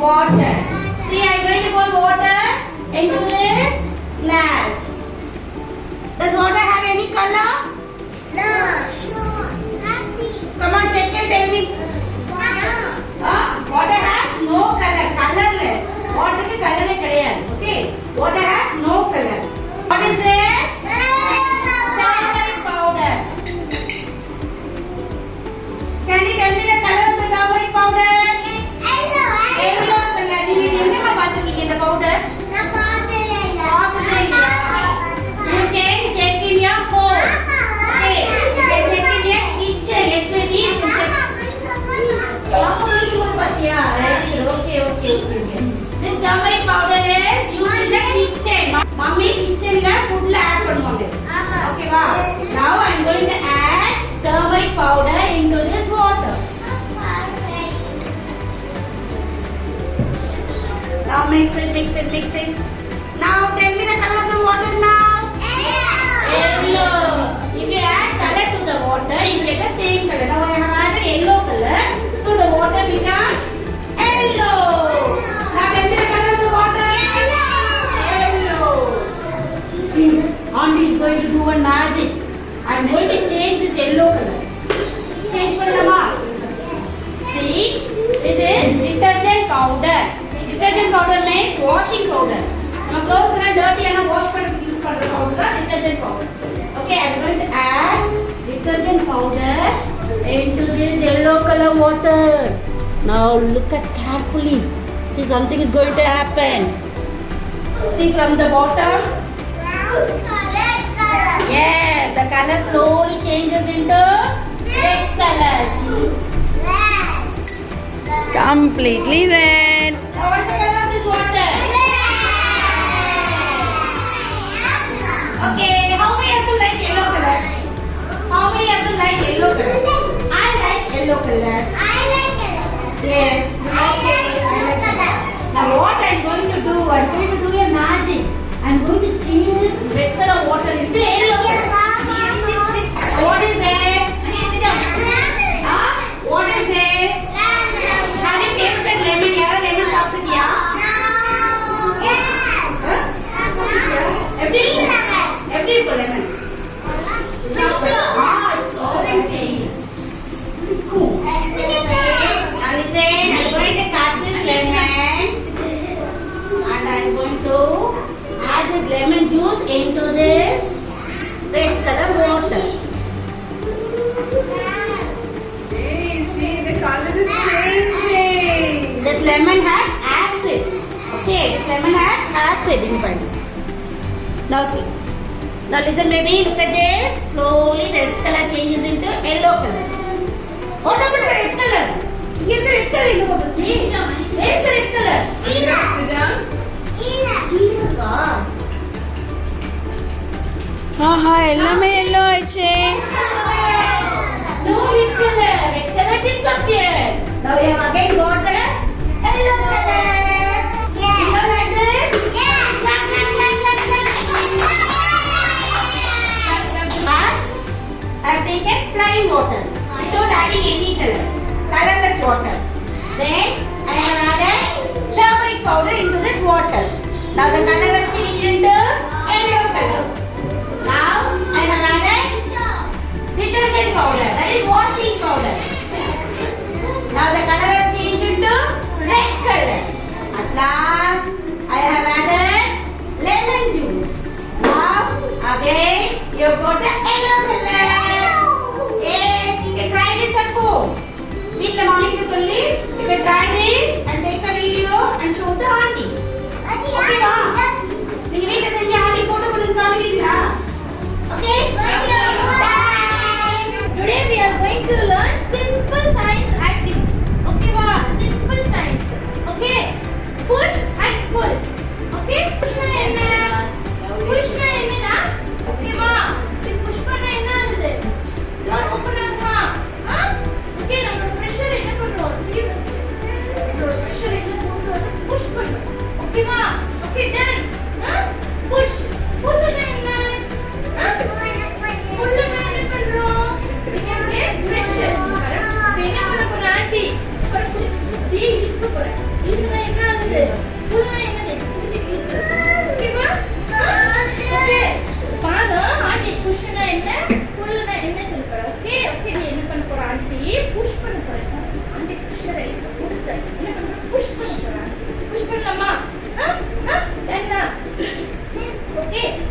water. See, I am going to pour water into this glass. Does water have any color? No. Come on, check and tell me. Water has no color, colorless. Water के color नहीं करेगा, okay? Water has no color. What is this? Turmeric powder. Can you tell me the color of the turmeric powder? Yellow color. நீங்க எங்கமா பாத்துக்கீங்க இந்த powder? நான் பார்த்ததே இல்ல. You can check in your home. Okay. You can check in your kitchen. Yes, maybe you can check. Okay. This turmeric powder is used in the kitchen. Mommy kitchen la food la add பண்ணுவாங்க. Okay va? Now I am going to add turmeric powder into this water. Now mix it. Now tell me the color of the water now. Yellow. If you add color to the water, you get the same color. Now I have added yellow color, so the water becomes yellow. Now tell me the color of the water. Yellow. See, Auntie is going to do a magic. I am going to change this yellow color. Change பண்ணலாமா? See, this is detergent powder. Detergent powder means washing powder. நம்ம clothes எல்லாம் dirty ஆனா wash பண்றதுக்கு use பண்ற powder தான் detergent powder. Okay, I am going to add detergent powder into this yellow color water. Now look at carefully. See, something is going to happen. See from the bottom. Red color. Yes, the color slowly changes into red color. Red. Completely red. Now what's the color of this water? Okay, how many of you like yellow color? How many of you like yellow color? I like yellow color. I like color. Yes. Okay. I like color. Now what I am going to do? I am going to do a magic. I am going to change this red color water into yellow color. What is this? Huh? What is this? Have you tasted lemon? யாராவது lemon சாப்பிட்டியா? எப்படி இருக்கும் lemon? It's orange taste. Cool. Now listen, I'm going to cut this lemon and I'm going to add this lemon juice into this red color water. Hey, see the color is changing. This lemon has acid. Okay, this lemon has acid in it. Now see. Now listen baby, look at this. Slowly the red color changes into yellow color. What happened to the red color? Here's the red color. Where's the red color? Sit down. ஆஹா எல்லாமே yellow ஆயிடுச்சே. No red color. Red color disappeared. Now we have again got the yellow color. You know like this? First, I have taken plain water without adding any color, colorless water. Then I have added turmeric powder into this water. Now the color has changed into yellow color. Now I have added detergent powder, that is washing powder. Now the color has changed into red color. At last I have added lemon juice. Now again you have got the yellow color. Yes, you can try this at home. வீட்ல மாமிக்கு சொல்லி you can try this and take a video and show the auntie. Okay வா? நீங்க வீட்ல செஞ்சு aunty photo கொடுத்து காமிக்கிறீங்களா? Okay? Bye. Today we are going to learn simple science activity. Okay, wow, simple science. Okay, push and pull. Okay, push na enna? Okay, wow. See, push panna enna ஆகுது? Door open ஆகுமா? Okay, நம்ம pressure என்ன பண்றோம்? pressure என்ன போட்டு push பண்றோம். Okay, wow. Okay, done. Push. Okay.